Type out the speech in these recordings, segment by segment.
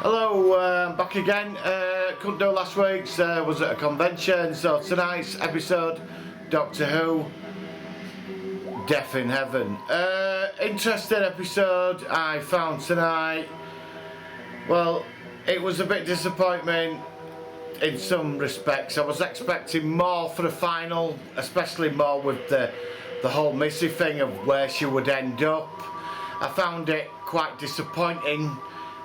Hello, back again. Couldn't do last week's, was at a convention, so tonight's episode, Doctor Who, Death in Heaven. Interesting episode I found tonight. Well, it was a bit disappointing in some respects. I was expecting more for the final, especially more with the whole Missy thing of where she would end up. I found it quite disappointing,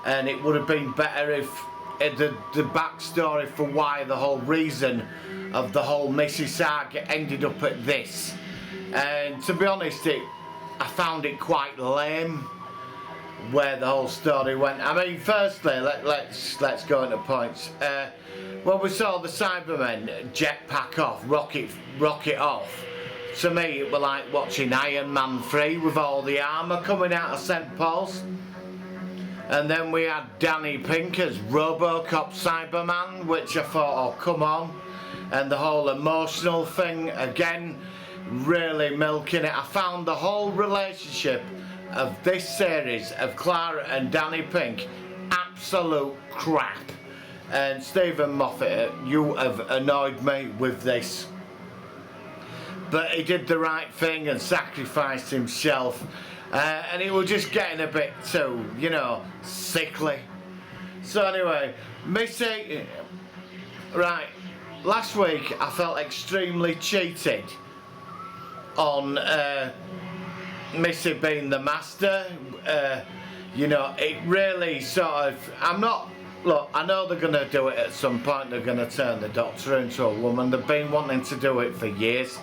and it would have been better if the backstory for why the whole reason of the whole Missy saga ended up at this. And to be honest, I found it quite lame where the whole story went. I mean, firstly, let's go into points. When we saw the Cybermen jetpack off, rocket off, to me it was like watching Iron Man 3 with all the armour coming out of St. Paul's. And then we had Danny Pink as Robocop Cyberman, which I thought, oh come on. And the whole emotional thing, again, really milking it. I found the whole relationship of this series of Clara and Danny Pink absolute crap. And Stephen Moffat, you have annoyed me with this. But he did the right thing and sacrificed himself. And it was just getting a bit too, you know, sickly. So anyway, Missy, right, last week I felt extremely cheated on Missy being the master. You know, it really sort of, look, I know they're going to do it at some point. They're going to turn the Doctor into a woman. They've been wanting to do it for years.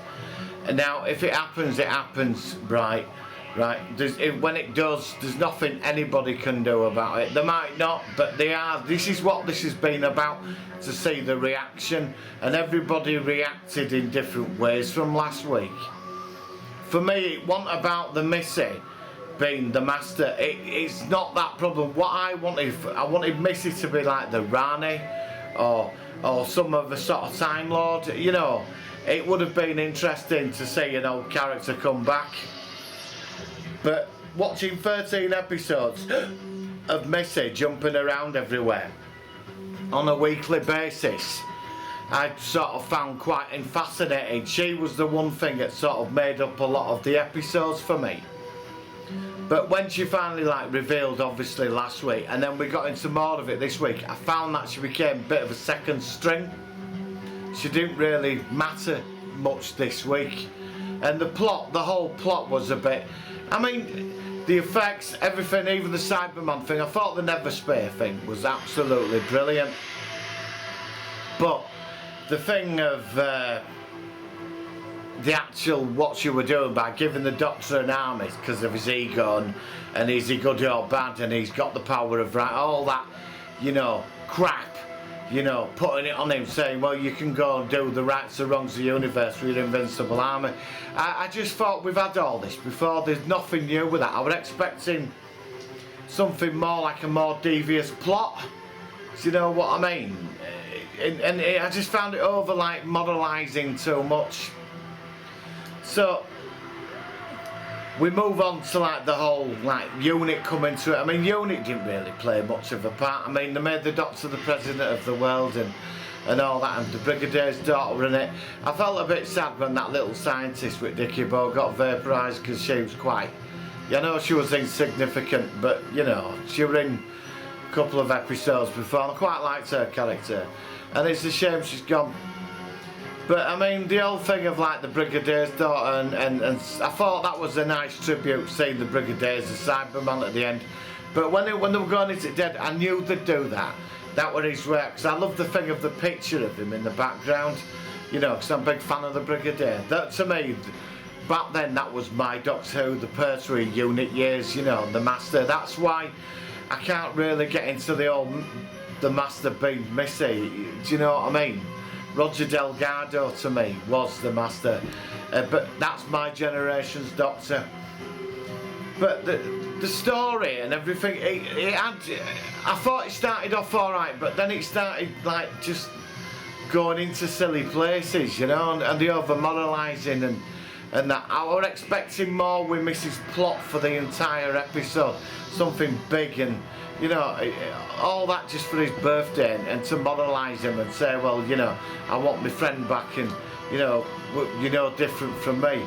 And now if it happens, right. When it does, there's nothing anybody can do about it. They might not, but they are. This is what this has been about, to see the reaction, and everybody reacted in different ways from last week. For me, it wasn't about the Missy being the master. It's not that problem. What I wanted Missy to be like the Rani, or some of a sort of Time Lord. You know, it would have been interesting to see an old character come back. But watching 13 episodes of Missy jumping around everywhere on a weekly basis, I sort of found quite fascinating. She was the one thing that sort of made up a lot of the episodes for me. But when she finally revealed, obviously last week, and then we got into more of it this week, I found that she became a bit of a second string. She didn't really matter much this week. And the whole plot was a bit, I mean, the effects, everything, even the Cyberman thing. I thought the Never Spare thing was absolutely brilliant. But the thing of the actual what she were doing by giving the Doctor an army because of his ego, and is he good or bad, and he's got the power of right, all that, you know, crap. You know, putting it on him, saying, well, you can go and do the rights and wrongs of the universe with your invincible army. I just thought we've had all this before. There's nothing new with that. I was expecting something more like a more devious plot. Do you know what I mean? And I just found it over, moralising too much. So we move on to the whole unit coming to it. I mean, unit didn't really play much of a part. I mean, they made the Doctor the president of the world and all that, and the Brigadier's daughter in it. I felt a bit sad when that little scientist with Dickie Bow got vaporised, because she was quite, I know she was insignificant, but you know, she was in a couple of episodes before, and I quite liked her character, and it's a shame she's gone. But I mean, the whole thing of the Brigadier's daughter, and I thought that was a nice tribute, seeing the Brigadiers, the Cyberman at the end. But when they were going into dead, I knew they'd do that. That was his work, because I love the thing of the picture of him in the background. You know, because I'm a big fan of the Brigadier. That, to me, back then, that was my Doctor Who, the Pertwee unit years, you know, the Master. That's why I can't really get into the Master being Missy. Do you know what I mean? Roger Delgado to me was the Master, but that's my generation's Doctor. But the story and everything, it had, I thought it started off alright, but then it started just going into silly places, you know, and the over moralising and that. I was expecting more with Mrs. Plot for the entire episode, something big and You know, all that just for his birthday, and to moralise him and say, well, you know, I want my friend back, and you know, you're no different from me.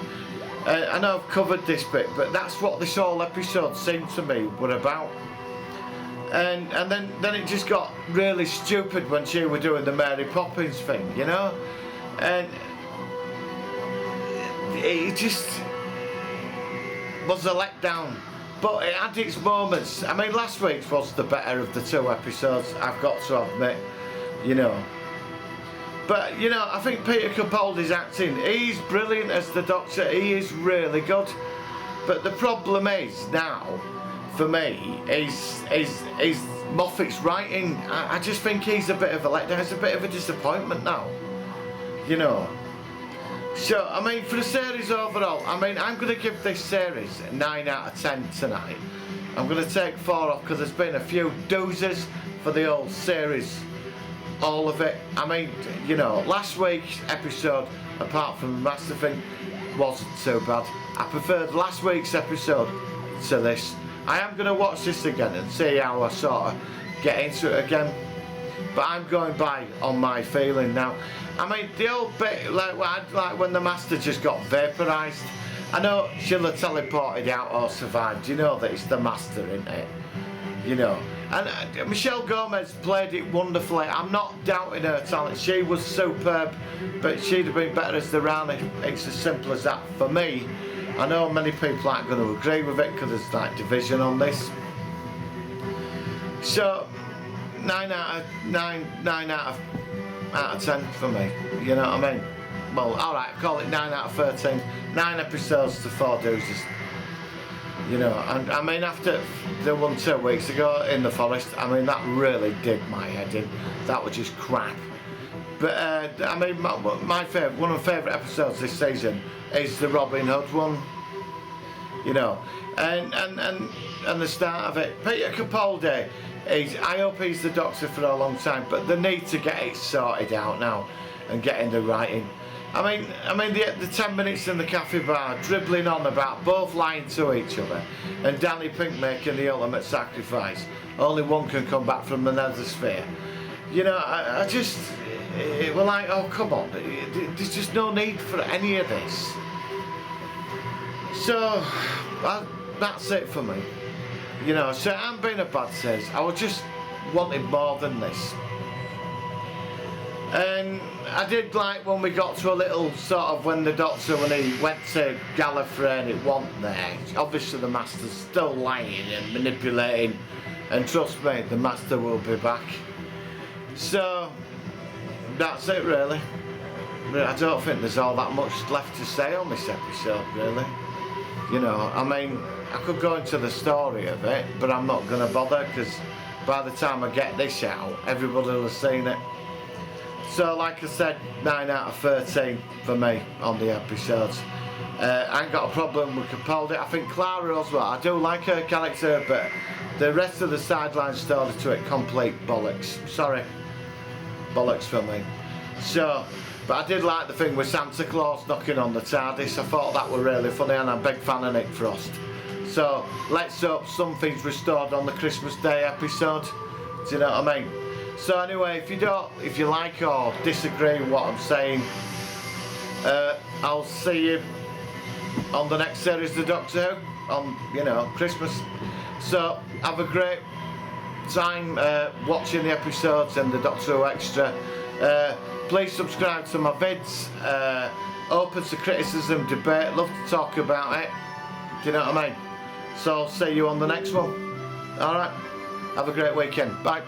I know I've covered this bit, but that's what this whole episode seemed to me were about. And then it just got really stupid when she were doing the Mary Poppins thing, you know, and it just was a letdown. But it had its moments. I mean, last week's was the better of the two episodes, I've got to admit, you know. But, you know, I think Peter Capaldi's acting, he's brilliant as the Doctor, he is really good. But the problem is now, for me, is Moffat's writing. I just think he's a bit of a letdown, it's a bit of a disappointment now, you know. So, I mean, for the series overall, I mean, I'm going to give this series 9 out of 10 tonight. I'm going to take 4 off because there's been a few doozers for the whole series. All of it. I mean, you know, last week's episode, apart from the Master thing, wasn't so bad. I preferred last week's episode to this. I am going to watch this again and see how I sort of get into it again. But I'm going by on my feeling now. I mean, the old bit, like when the Master just got vaporised. I know she'll have teleported out or survived. You know that it's the Master, isn't it? You know. And Michelle Gomez played it wonderfully. I'm not doubting her talent. She was superb, but she'd have been better as the Rani. It's as simple as that for me. I know many people aren't going to agree with it because there's like division on this. So 9 out of 10 for me. You know what I mean? Well, alright, call it 9 out of 13. 9 episodes to 4 doozes. You know, and I mean, after the one 2 weeks ago in the forest, I mean, that really did my head in. That was just crap. But I mean, my favourite, one of my favourite episodes this season is the Robin Hood one. You know, and the start of it. Peter Capaldi, I hope he's the Doctor for a long time, but they need to get it sorted out now and get in the writing. I mean the 10 minutes in the cafe bar, dribbling on about both lying to each other, and Danny Pink making the ultimate sacrifice. Only one can come back from the nether sphere. You know, I just, it was like, oh come on, there's just no need for any of this. So, that's it for me. You know, so I'm being a bad says, I was just wanting more than this. And I did like when we got to a little sort of when the Doctor, when he went to Gallifrey and it wasn't there. Obviously the Master's still lying and manipulating, and trust me, the Master will be back. So that's it really. I don't think there's all that much left to say on this episode really. You know, I mean, I could go into the story of it, but I'm not going to bother because by the time I get this out, everybody will have seen it. So, like I said, 9 out of 13 for me on the episodes. I ain't got a problem with Capaldi. I think Clara as well. I do like her character, but the rest of the sideline story to it, complete bollocks. Sorry, bollocks for me. So, but I did like the thing with Santa Claus knocking on the TARDIS. I thought that were really funny, and I'm a big fan of Nick Frost. So, let's hope something's restored on the Christmas Day episode. Do you know what I mean? So anyway, if you like or disagree with what I'm saying, I'll see you on the next series of the Doctor Who, on, you know, Christmas. So have a great time watching the episodes and the Doctor Who Extra. Please subscribe to my vids. Open to criticism, debate, love to talk about it. Do you know what I mean? So I'll see you on the next one. Alright, have a great weekend. Bye.